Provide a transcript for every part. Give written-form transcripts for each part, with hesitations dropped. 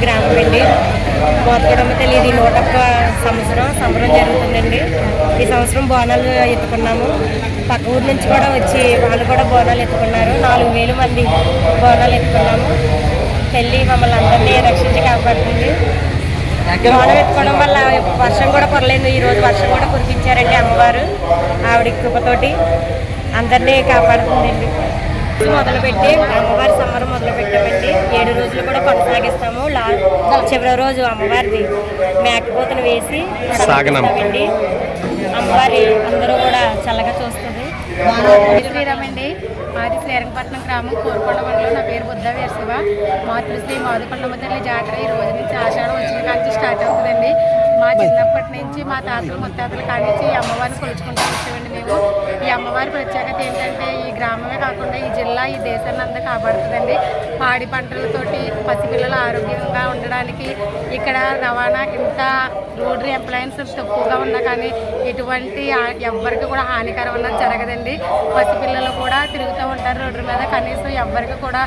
గ్రామం అండి. మోతగూడెం తల్లి ఇది 101వ సంబరం జరుగుతుందండి. ఈ సంవత్సరం బోనాలు ఎత్తుకున్నాము. పక్క ఊరు నుంచి కూడా వచ్చి వాళ్ళు కూడా బోనాలు ఎత్తుకున్నారు. 4,000 మంది బోనాలు ఎత్తుకున్నాము. తల్లి మమ్మల్ని అందరినీ రక్షించి కాపాడుతుంది. బోనం ఎత్తుకోవడం వల్ల వర్షం కూడా కురలేదు. ఈరోజు వర్షం కూడా కురిపించారండి అమ్మవారు. ఆవిడ కృపతోటి అందరినీ కాపాడుతుందండి. మొదలుపెట్టి అమ్మవారి సంబరం మొదలుపెట్టామండి. 7 రోజులు కూడా కొనసాగిస్తాము. చివరి రోజు అమ్మవారిది మేకపోతను వేసి సాగనండి. అమ్మవారి అందరూ కూడా చల్లగా చూస్తుంది. శ్రీరామ్ అండి. మాది శ్రీరంగపట్నం గ్రామం కోరుకొండ మండలం. నా పేరు బుద్ధ వీరశివ. మాతృశ్రీ మాదుకొండమ్మ తల్లి జాతర ఈ రోజు నుంచి ఆషాఢం వచ్చిన కాంచి స్టార్ట్ అవుతుందండి. మా చిన్నప్పటి నుంచి మా తాతలు ముత్తాతలు కానించి ఈ అమ్మవారిని కొలుచుకుంటూ వచ్చామండి మేము. ఈ అమ్మవారి ప్రత్యేకత ఏంటంటే ఈ గ్రామమే కాకుండా ఈ జిల్లా ఈ దేశాన్ని అంతా కాపాడుతుందండి. పాడి పంటలతోటి పసిపిల్లలు ఆరోగ్యంగా ఉండడానికి ఇక్కడ రవాణా ఇంత రోడ్డు ఎంప్లాయన్స్ తక్కువగా ఉన్నా కానీ ఎటువంటి ఎవ్వరికి కూడా హానికరం అన్నది జరగదండి. పసిపిల్లలు కూడా తిరుగుతూ ఉంటారు రోడ్డు మీద. కనీసం ఎవ్వరికి కూడా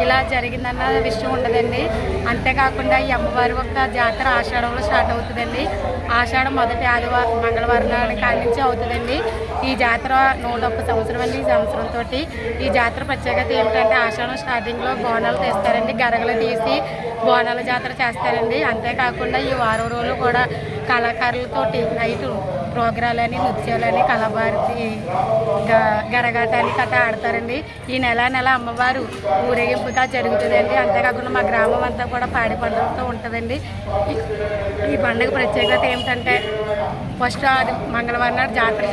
ఇలా జరిగిందన్న విషయం ఉండదండి. అంతేకాకుండా ఈ అమ్మవారి యొక్క జాతర ఆషాఢంలో స్టార్ట్ అవుతుందండి. ఆషాఢం మొదటి ఆదివారం మంగళవారం కాడి నుంచి అవుతుందండి. ఈ జాతర 101 సంవత్సరం అండి. ఈ సంవత్సరంతో ఈ జాతర ప్రత్యేకత ఏమిటంటే ఆషాఢం స్టార్టింగ్లో బోనాలు తీస్తారండి. గరగలు తీసి బోనాల జాతర చేస్తారండి. అంతేకాకుండా ఈ వారం రోజులు కూడా కళాకారులతోటి నైటు ప్రోగ్రాలని నృత్యాలని కళాభారతి గరగాటాన్ని కథ ఆడతారండి. ఈ నెల అమ్మవారు ఊరేగింపుగా జరుగుతుందండి. అంతేకాకుండా మా గ్రామం అంతా కూడా పాడి పండుగతో ఉంటుందండి. ఈ పండుగ ప్రత్యేకత ఏమిటంటే ఫస్ట్ మంగళవారం నాడు జాతర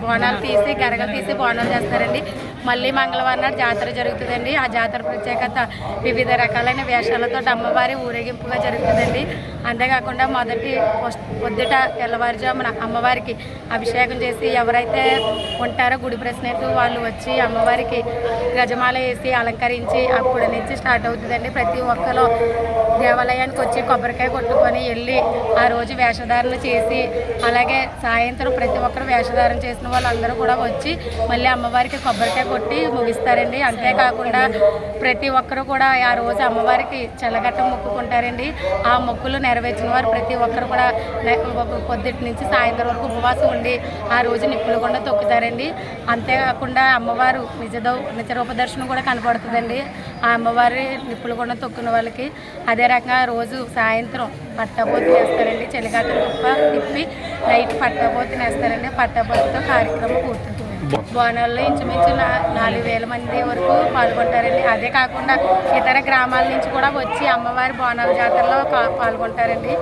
బోనాలు తీసి గరగలు తీసి బోనాలు చేస్తారండి. మళ్ళీ మంగళవారం నాడు జాతర జరుగుతుందండి. ఆ జాతర ప్రత్యేకత వివిధ రకాలైన వేషాలతో అమ్మవారి ఊరేగింపుగా జరుగుతుందండి. అంతేకాకుండా పొద్దుట తెల్లవారుజామున అమ్మవారికి అభిషేకం చేసి ఎవరైతే ఉంటారో గుడి ప్రెసిడెంట్ వాళ్ళు వచ్చి అమ్మవారికి గజమాల వేసి అలంకరించి అప్పటి నుంచి స్టార్ట్ అవుతుందండి. ప్రతి ఒక్కరు దేవాలయానికి వచ్చి కొబ్బరికాయ కొట్టుకొని వెళ్ళి ఆ రోజు వేషధారణ చేసి అలాగే సాయంత్రం ప్రతి ఒక్కరు వేషధారణ చేసిన వాళ్ళందరూ కూడా వచ్చి మళ్ళీ అమ్మవారికి కొబ్బరికాయ కొట్టి ముగిస్తారండి. అంతేకాకుండా ప్రతి ఒక్కరు కూడా ఆ రోజు అమ్మవారికి చెల్లగట్ట మొక్కుకుంటారండి. ఆ మొక్కులు నెరవేర్చిన వారు ప్రతి ఒక్కరు కూడా పొద్దుటి నుంచి సాయంత్రం వరకు ఉపవాసం ఉండి ఆ రోజు నిప్పులు కూడా తొక్కుతారండి. అంతేకాకుండా అమ్మవారు నిజరూప దర్శనం కూడా కనపడుతుందండి. ఆ అమ్మవారి నిప్పులు కూడా తొక్కిన వాళ్ళకి అదే రకంగా రోజు సాయంత్రం పట్టబోతు వేస్తారండి. చెలిగట్ట కుప్ప తిప్పి నైట్ పట్టబోతు వేస్తారండి. పట్టబోతుతో కార్యక్రమం పూర్తవుతుంది. బోనాల్లో ఇంచుమించు 4,000 మంది వరకు పాల్గొంటారండి. అదే కాకుండా ఇతర గ్రామాల నుంచి కూడా వచ్చి అమ్మవారి బోనాల జాతరలో పాల్గొంటారండి.